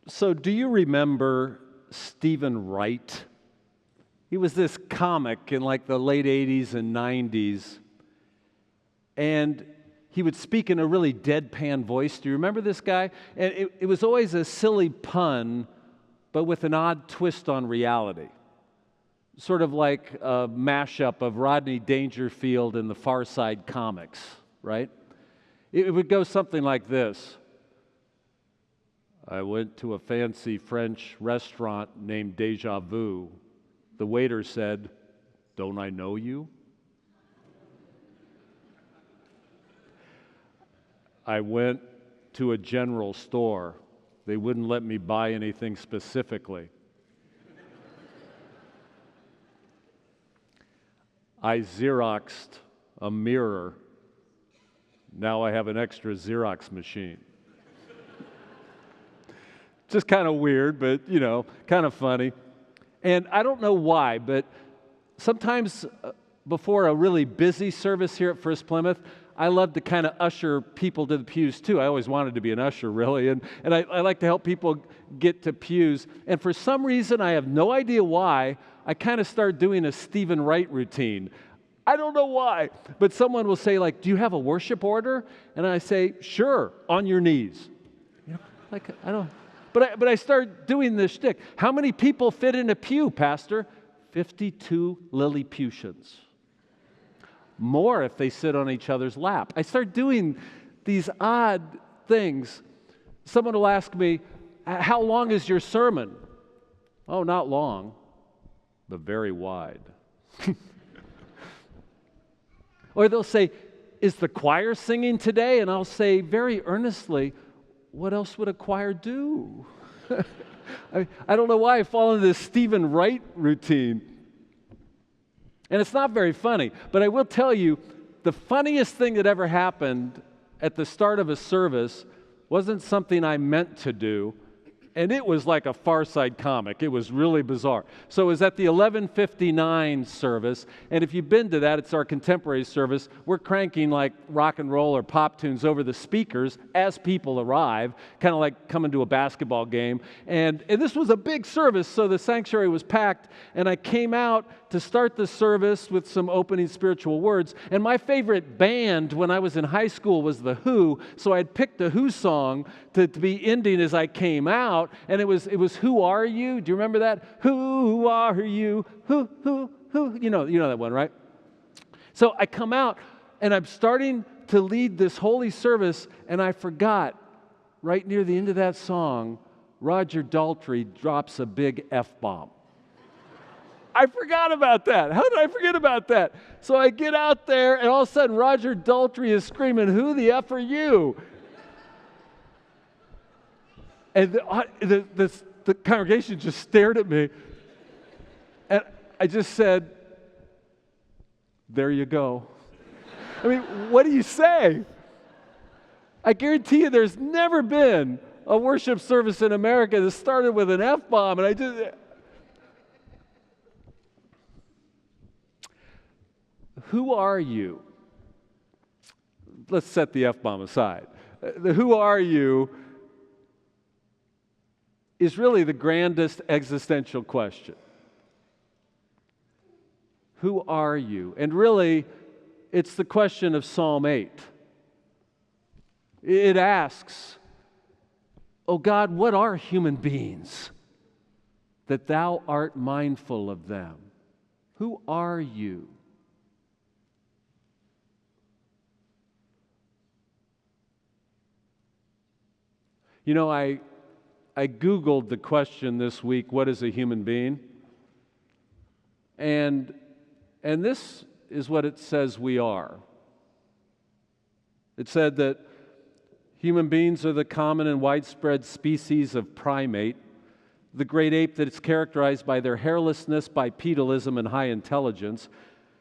So, do you remember Stephen Wright? He was this comic in like the late 80s and 90s, and he would speak in a really deadpan voice. Do you remember this guy? And it was always a silly pun, but with an odd twist on reality. Sort of like a mashup of Rodney Dangerfield and the Far Side comics, right? It would go something like this. I went to a fancy French restaurant named Deja Vu. The waiter said, "Don't I know you?" I went to a general store. They wouldn't let me buy anything specifically. I Xeroxed a mirror. Now I have an extra Xerox machine. Just kind of weird, but, kind of funny. And I don't know why, but sometimes before a really busy service here at First-Plymouth, I love to kind of usher people to the pews too. I always wanted to be an usher, really, and I like to help people get to pews. And for some reason, I have no idea why, I kind of start doing a Stephen Wright routine. I don't know why, but someone will say, like, "Do you have a worship order?" And I say, "Sure, on your knees." I don't. But I start doing this shtick. How many people fit in a pew, Pastor? 52 Lilliputians. More if they sit on each other's lap. I start doing these odd things. Someone will ask me, "How long is your sermon?" "Oh, not long, but very wide." Or they'll say, "Is the choir singing today?" And I'll say very earnestly, "What else would a choir do?" I don't know why I fall into this Stephen Wright routine. And it's not very funny, but I will tell you, the funniest thing that ever happened at the start of a service wasn't something I meant to do, and it was like a Far Side comic. It was really bizarre. So it was at the 11:59 service, and if you've been to that, it's our contemporary service. We're cranking like rock and roll or pop tunes over the speakers as people arrive, kind of like coming to a basketball game. And this was a big service, so the sanctuary was packed, and I came out to start the service with some opening spiritual words. And my favorite band when I was in high school was The Who, so I had picked a Who song to be ending as I came out, and it was "Who Are You?" Do you remember that? Who are you? Who? You know that one, right? So I come out, and I'm starting to lead this holy service, and I forgot, right near the end of that song, Roger Daltrey drops a big F-bomb. I forgot about that. How did I forget about that? So I get out there, and all of a sudden, Roger Daltrey is screaming, "Who the F are you?" And the congregation just stared at me. And I just said, "There you go." I mean, what do you say? I guarantee you there's never been a worship service in America that started with an F-bomb, and I just... Who are you? Let's set the F-bomb aside. The "who are you" is really the grandest existential question. Who are you? And really, it's the question of Psalm 8. It asks, "Oh God, what are human beings that thou art mindful of them?" Who are you? You know, I Googled the question this week, "What is a human being?" And this is what it says we are. It said that human beings are the common and widespread species of primate, the great ape that is characterized by their hairlessness, bipedalism, and high intelligence.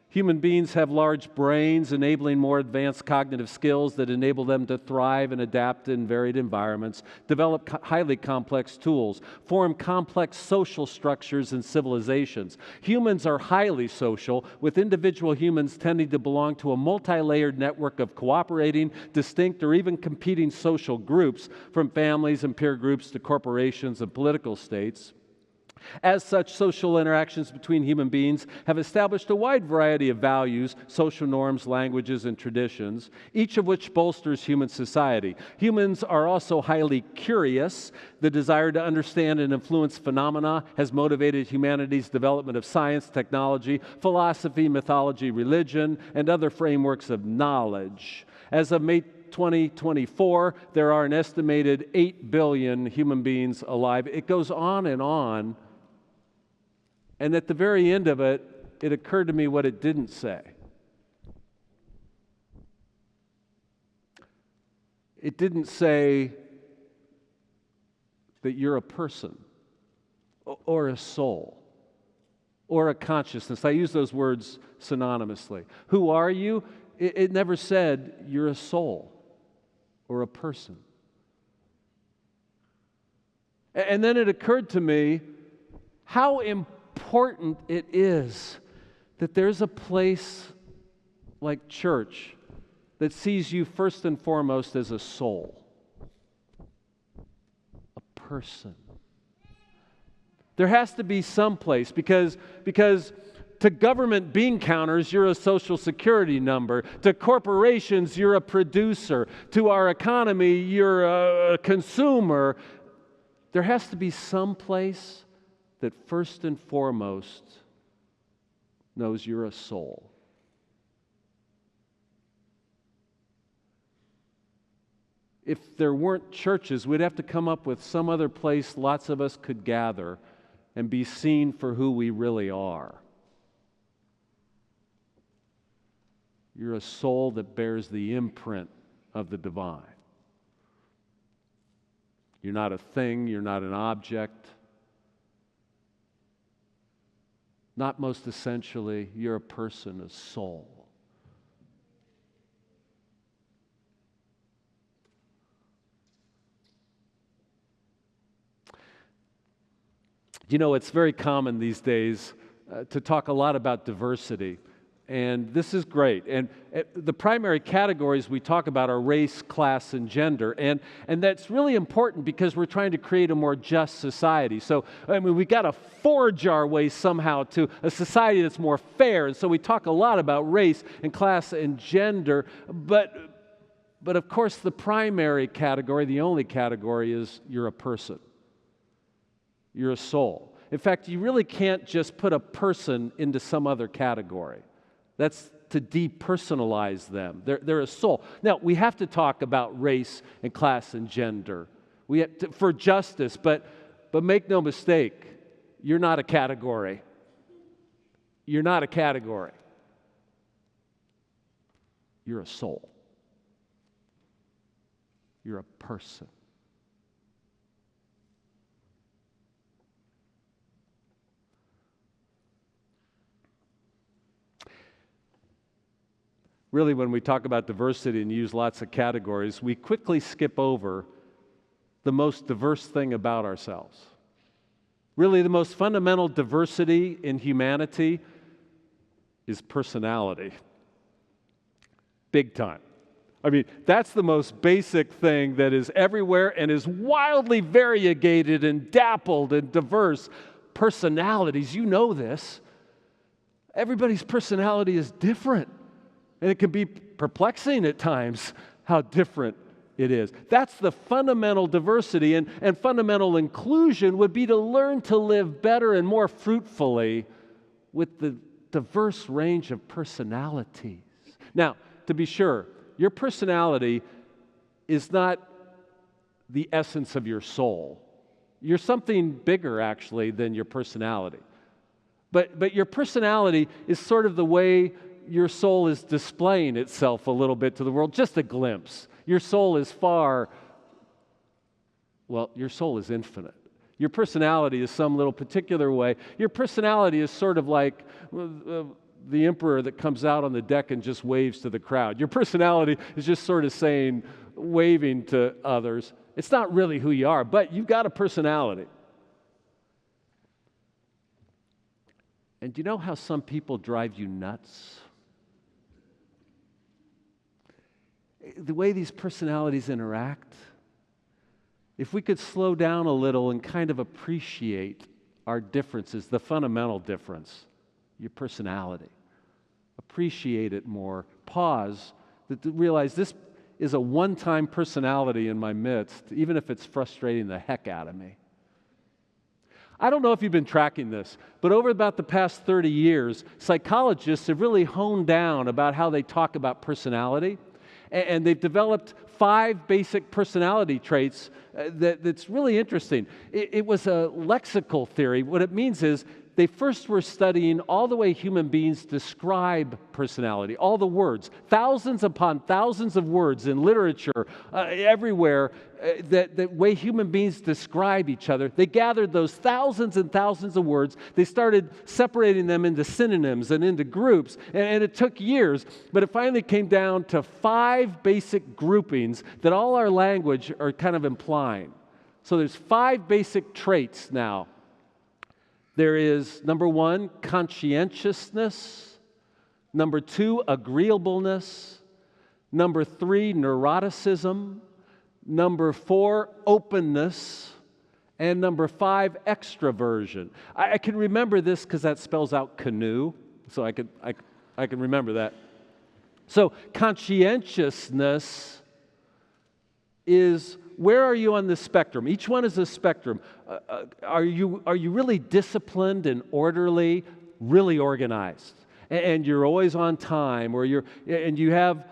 Human beings have large brains, enabling more advanced cognitive skills that enable them to thrive and adapt in varied environments, develop highly complex tools, form complex social structures and civilizations. Humans are highly social, with individual humans tending to belong to a multi-layered network of cooperating, distinct, or even competing social groups, from families and peer groups to corporations and political states. As such, social interactions between human beings have established a wide variety of values, social norms, languages, and traditions, each of which bolsters human society. Humans are also highly curious. The desire to understand and influence phenomena has motivated humanity's development of science, technology, philosophy, mythology, religion, and other frameworks of knowledge. As of May 2024, there are an estimated 8 billion human beings alive. It goes on and on. And at the very end of it, it occurred to me what it didn't say. It didn't say that you're a person or a soul or a consciousness. I use those words synonymously. Who are you? It never said you're a soul or a person. And then it occurred to me how important it is that there's a place like church that sees you first and foremost as a soul, a person. There has to be some place because to government bean counters, you're a social security number. To corporations, you're a producer. To our economy, you're a consumer. There has to be some place that first and foremost knows you're a soul. If there weren't churches, we'd have to come up with some other place lots of us could gather and be seen for who we really are. You're a soul that bears the imprint of the divine. You're not a thing, you're not an object. Not most essentially, you're a person, a soul. You know, it's very common these days to talk a lot about diversity. And this is great. And the primary categories we talk about are race, class, and gender. And that's really important because we're trying to create a more just society. So, I mean, we've got to forge our way somehow to a society that's more fair. And so we talk a lot about race and class and gender. But of course, the primary category, the only category, is you're a person. You're a soul. In fact, you really can't just put a person into some other category. That's to depersonalize them. They're a soul. Now, we have to talk about race and class and gender for justice, but make no mistake, you're not a category. You're not a category. You're a soul. You're a person. Really, when we talk about diversity and use lots of categories, we quickly skip over the most diverse thing about ourselves. Really, the most fundamental diversity in humanity is personality. Big time. I mean, that's the most basic thing that is everywhere and is wildly variegated and dappled and diverse. Personalities, you know this. Everybody's personality is different. And it can be perplexing at times how different it is. That's the fundamental diversity, and fundamental inclusion would be to learn to live better and more fruitfully with the diverse range of personalities. Now, to be sure, your personality is not the essence of your soul. You're something bigger, actually, than your personality. But your personality is sort of the way your soul is displaying itself a little bit to the world, just a glimpse. Your soul is your soul is infinite. Your personality is some little particular way. Your personality is sort of like the emperor that comes out on the deck and just waves to the crowd. Your personality is just sort of saying, waving to others. It's not really who you are, but you've got a personality. And do you know how some people drive you nuts? The way these personalities interact. If we could slow down a little and kind of appreciate our differences, the fundamental difference, your personality. Appreciate it more. Pause, to realize this is a one-time personality in my midst, even if it's frustrating the heck out of me. I don't know if you've been tracking this, but over about the past 30 years, psychologists have really honed down about how they talk about personality, and they've developed 5 basic personality traits that's really interesting. It was a lexical theory. What it means is they first were studying all the way human beings describe personality, all the words, thousands upon thousands of words in literature everywhere, that way human beings describe each other. They gathered those thousands and thousands of words. They started separating them into synonyms and into groups, and it took years, but it finally came down to 5 basic groupings that all our language are kind of implying. So there's 5 basic traits now. There is, number 1, conscientiousness. Number 2, agreeableness. Number 3, neuroticism. Number 4, openness. And number 5, extroversion. I can remember this because that spells out canoe, so I can remember that. So conscientiousness is, where are you on the spectrum? Each one is a spectrum. Are you really disciplined and orderly, really organized, and you're always on time, or you have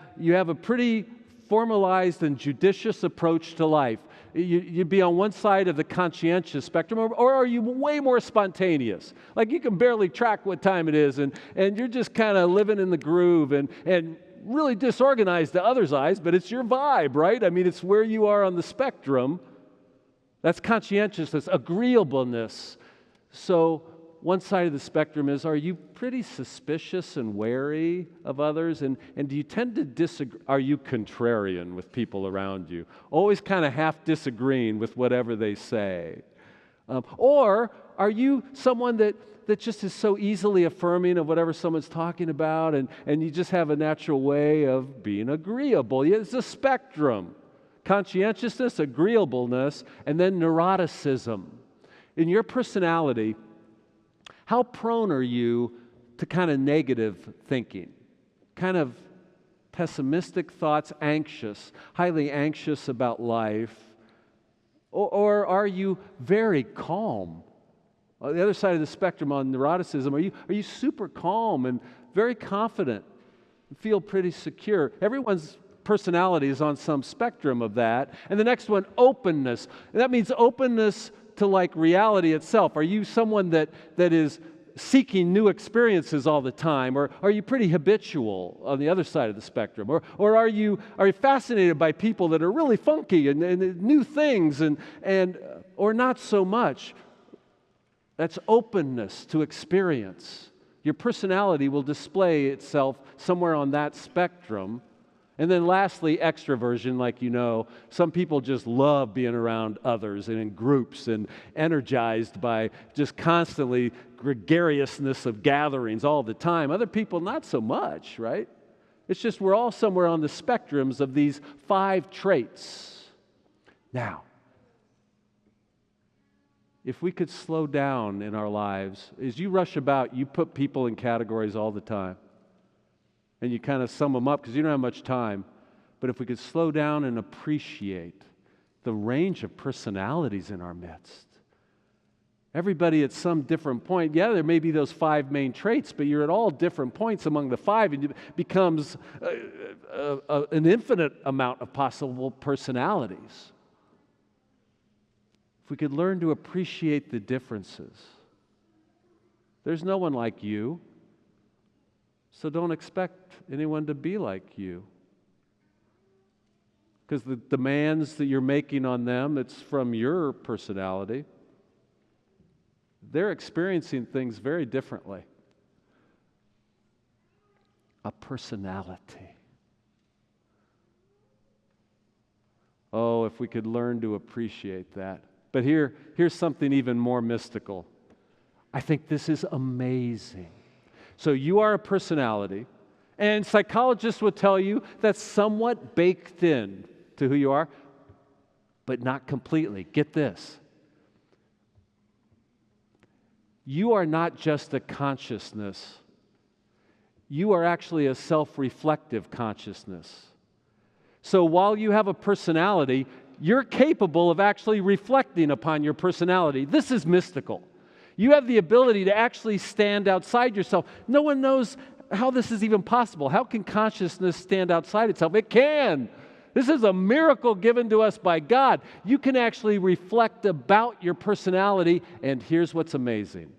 a pretty formalized and judicious approach to life? You'd be on one side of the conscientious spectrum, or are you way more spontaneous? Like you can barely track what time it is, and you're just kind of living in the groove and really disorganized to others' eyes, but it's your vibe, right? I mean, it's where you are on the spectrum. That's conscientiousness. Agreeableness. So one side of the spectrum is, are you pretty suspicious and wary of others? And do you tend to disagree? Are you contrarian with people around you? Always kind of half disagreeing with whatever they say? Or are you someone that just is so easily affirming of whatever someone's talking about, and you just have a natural way of being agreeable? It's a spectrum. Conscientiousness, agreeableness, and then neuroticism. In your personality, how prone are you to kind of negative thinking? Kind of pessimistic thoughts, anxious, highly anxious about life? Or are you very calm? On the other side of the spectrum, on neuroticism, are you super calm and very confident and feel pretty secure? Everyone's personality is on some spectrum of that. And the next one, openness. And that means openness to like reality itself. Are you someone that is seeking new experiences all the time, or are you pretty habitual on the other side of the spectrum? Or are you fascinated by people that are really funky and new things, and or not so much? That's openness to experience. Your personality will display itself somewhere on that spectrum. And then lastly, extroversion, like you know. Some people just love being around others and in groups and energized by just constantly gregariousness of gatherings all the time. Other people, not so much, right? It's just we're all somewhere on the spectrums of these 5 traits. Now, if we could slow down in our lives, as you rush about, you put people in categories all the time. And you kind of sum them up because you don't have much time. But if we could slow down and appreciate the range of personalities in our midst. Everybody at some different point, yeah, there may be those 5 main traits, but you're at all different points among the 5, and it becomes an infinite amount of possible personalities. If we could learn to appreciate the differences. There's no one like you, so don't expect anyone to be like you. Because the demands that you're making on them, it's from your personality. They're experiencing things very differently. a personality. Oh, if we could learn to appreciate that. But here's something even more mystical. I think this is amazing. So you are a personality, and psychologists would tell you that's somewhat baked in to who you are, but not completely. Get this. You are not just a consciousness. You are actually a self-reflective consciousness. So while you have a personality, you're capable of actually reflecting upon your personality. This is mystical. You have the ability to actually stand outside yourself. No one knows how this is even possible. How can consciousness stand outside itself? It can. This is a miracle given to us by God. You can actually reflect about your personality, and here's what's amazing.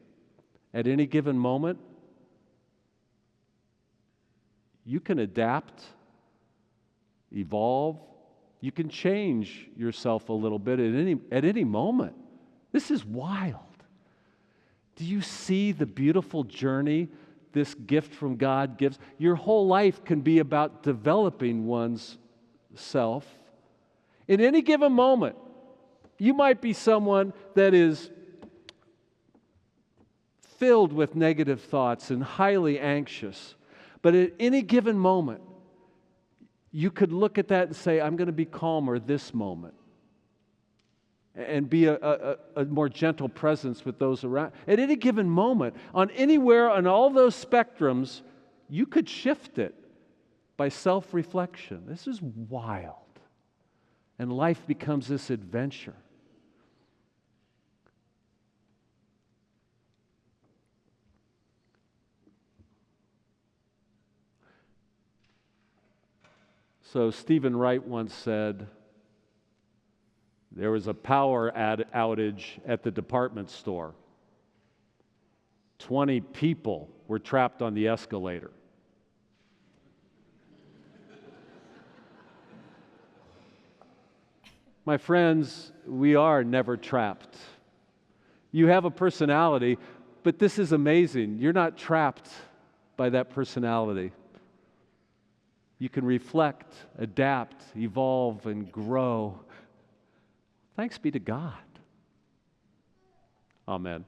At any given moment, you can adapt, evolve, you can change yourself a little bit at any moment. This is wild. Do you see the beautiful journey this gift from God gives? Your whole life can be about developing one's self. In any given moment, you might be someone that is filled with negative thoughts and highly anxious. But at any given moment, you could look at that and say, I'm going to be calmer this moment. And be a more gentle presence with those around. At any given moment, on anywhere on all those spectrums, you could shift it by self-reflection. This is wild. And life becomes this adventure. So Stephen Wright once said, there was a power outage at the department store. 20 people were trapped on the escalator. My friends, we are never trapped. You have a personality, but this is amazing. You're not trapped by that personality. You can reflect, adapt, evolve, and grow. Thanks be to God. Amen.